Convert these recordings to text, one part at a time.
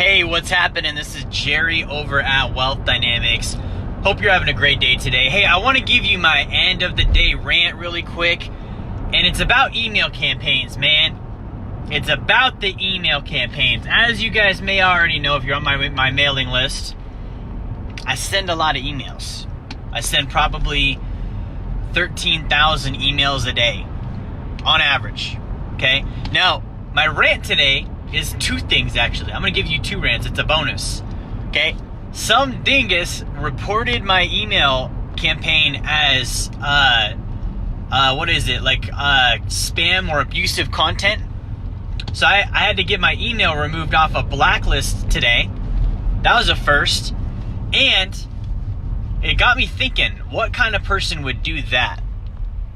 Hey, what's happening? This is Jerry over at Wealth Dynamics. Hope you're having a great day today. Hey, I want to give you my end of the day rant really quick, and it's about email campaigns, man. It's about the email campaigns. As you guys may already know, if you're on my mailing list, I send a lot of emails. I send probably 13,000 emails a day on average, okay? Now, my rant today is two things, actually. I'm going to give you two rants. It's a bonus, okay? Some dingus reported my email campaign as, spam or abusive content. So I had to get my email removed off a blacklist today. That was a first. And it got me thinking, what kind of person would do that?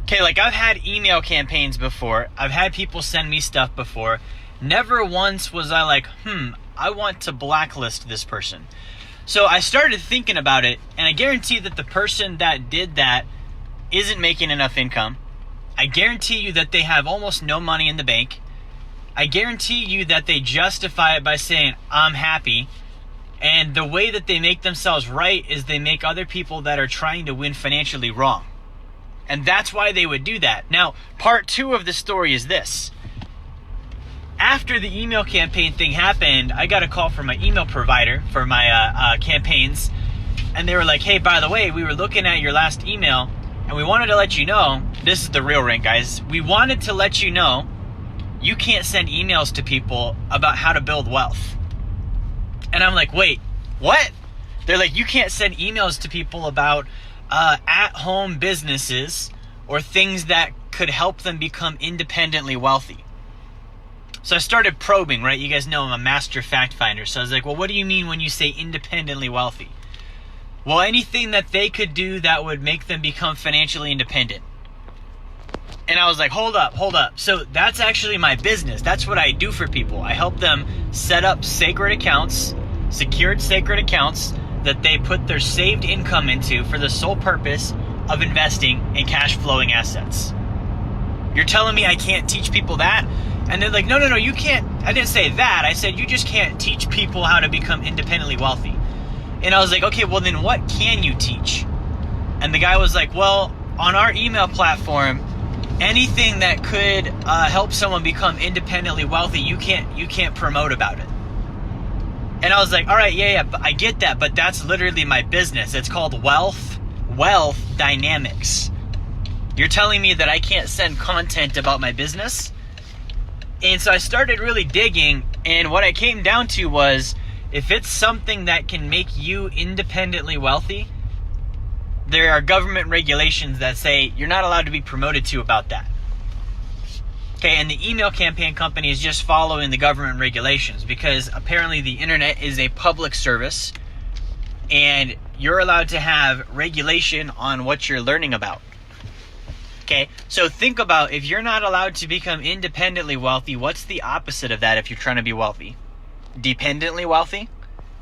Okay, like I've had email campaigns before. I've had people send me stuff before. Never once was I like, I want to blacklist this person. So I started thinking about it, and I guarantee that the person that did that isn't making enough income. I guarantee you that they have almost no money in the bank. I guarantee you that they justify it by saying, I'm happy. And the way that they make themselves right is they make other people that are trying to win financially wrong. And that's why they would do that. Now, part two of the story is this. After the email campaign thing happened, I got a call from my email provider for my campaigns. And they were like, hey, by the way, we were looking at your last email, and we wanted to let you know, this is the real rant, guys. We wanted to let you know you can't send emails to people about how to build wealth. And I'm like, wait, what? They're like, you can't send emails to people about at-home businesses or things that could help them become independently wealthy. So I started probing, right? You guys know I'm a master fact finder. So I was like, well, what do you mean when you say independently wealthy? Well, anything that they could do that would make them become financially independent. And I was like, hold up. So that's actually my business. That's what I do for people. I help them set up sacred accounts, secured sacred accounts that they put their saved income into for the sole purpose of investing in cash flowing assets. You're telling me I can't teach people that? And they're like, no, you can't. I didn't say that. I said, you just can't teach people how to become independently wealthy. And I was like, okay, well then what can you teach? And the guy was like, well, on our email platform, anything that could help someone become independently wealthy, you can't promote about it. And I was like, all right, yeah, but I get that, but that's literally my business. It's called Wealth Dynamics. You're telling me that I can't send content about my business? And so I started really digging, and what I came down to was, if it's something that can make you independently wealthy, there are government regulations that say you're not allowed to be promoted to about that. Okay, and the email campaign company is just following the government regulations because apparently the internet is a public service and you're allowed to have regulation on what you're learning about. Okay, so think about, if you're not allowed to become independently wealthy, what's the opposite of that if you're trying to be wealthy? Dependently wealthy?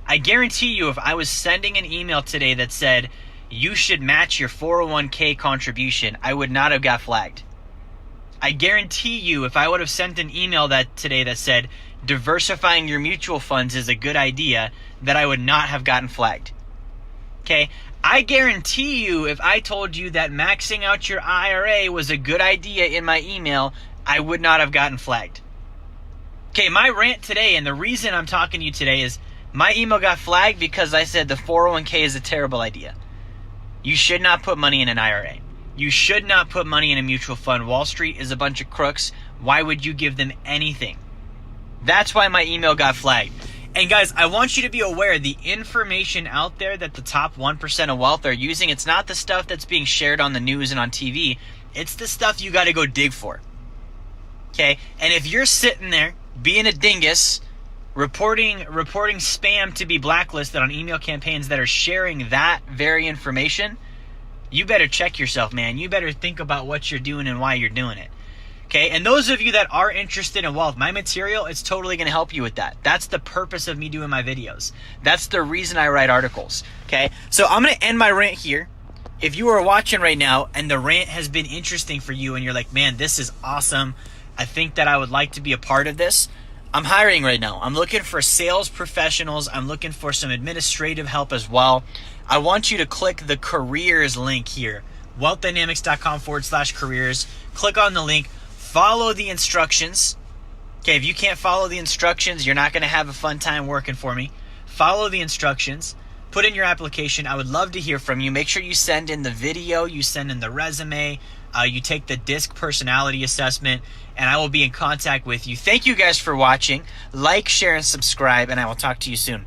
I guarantee you if I was sending an email today that said, you should match your 401k contribution, I would not have got flagged. I guarantee you if I would have sent an email today that said, diversifying your mutual funds is a good idea, that I would not have gotten flagged. Okay? I guarantee you if I told you that maxing out your IRA was a good idea in my email, I would not have gotten flagged. Okay, my rant today, and the reason I'm talking to you today is my email got flagged because I said the 401k is a terrible idea. You should not put money in an IRA. You should not put money in a mutual fund. Wall Street is a bunch of crooks. Why would you give them anything? That's why my email got flagged. And guys, I want you to be aware, the information out there that the top 1% of wealth are using, it's not the stuff that's being shared on the news and on TV. It's the stuff you got to go dig for. Okay? And if you're sitting there being a dingus, reporting spam to be blacklisted on email campaigns that are sharing that very information, you better check yourself, man. You better think about what you're doing and why you're doing it. Okay, and those of you that are interested in wealth, my material is totally going to help you with that. That's the purpose of me doing my videos. That's the reason I write articles. Okay, so I'm going to end my rant here. If you are watching right now and the rant has been interesting for you and you're like, man, this is awesome, I think that I would like to be a part of this, I'm hiring right now. I'm looking for sales professionals. I'm looking for some administrative help as well. I want you to click the careers link here, wealthdynamics.com/careers. Click on the link, follow the instructions. Okay, if you can't follow the instructions, you're not going to have a fun time working for me. Follow the instructions. Put in your application. I would love to hear from you. Make sure you send in the video, you send in the resume, you take the DISC personality assessment, and I will be in contact with you. Thank you guys for watching. Like, share, and subscribe, and I will talk to you soon.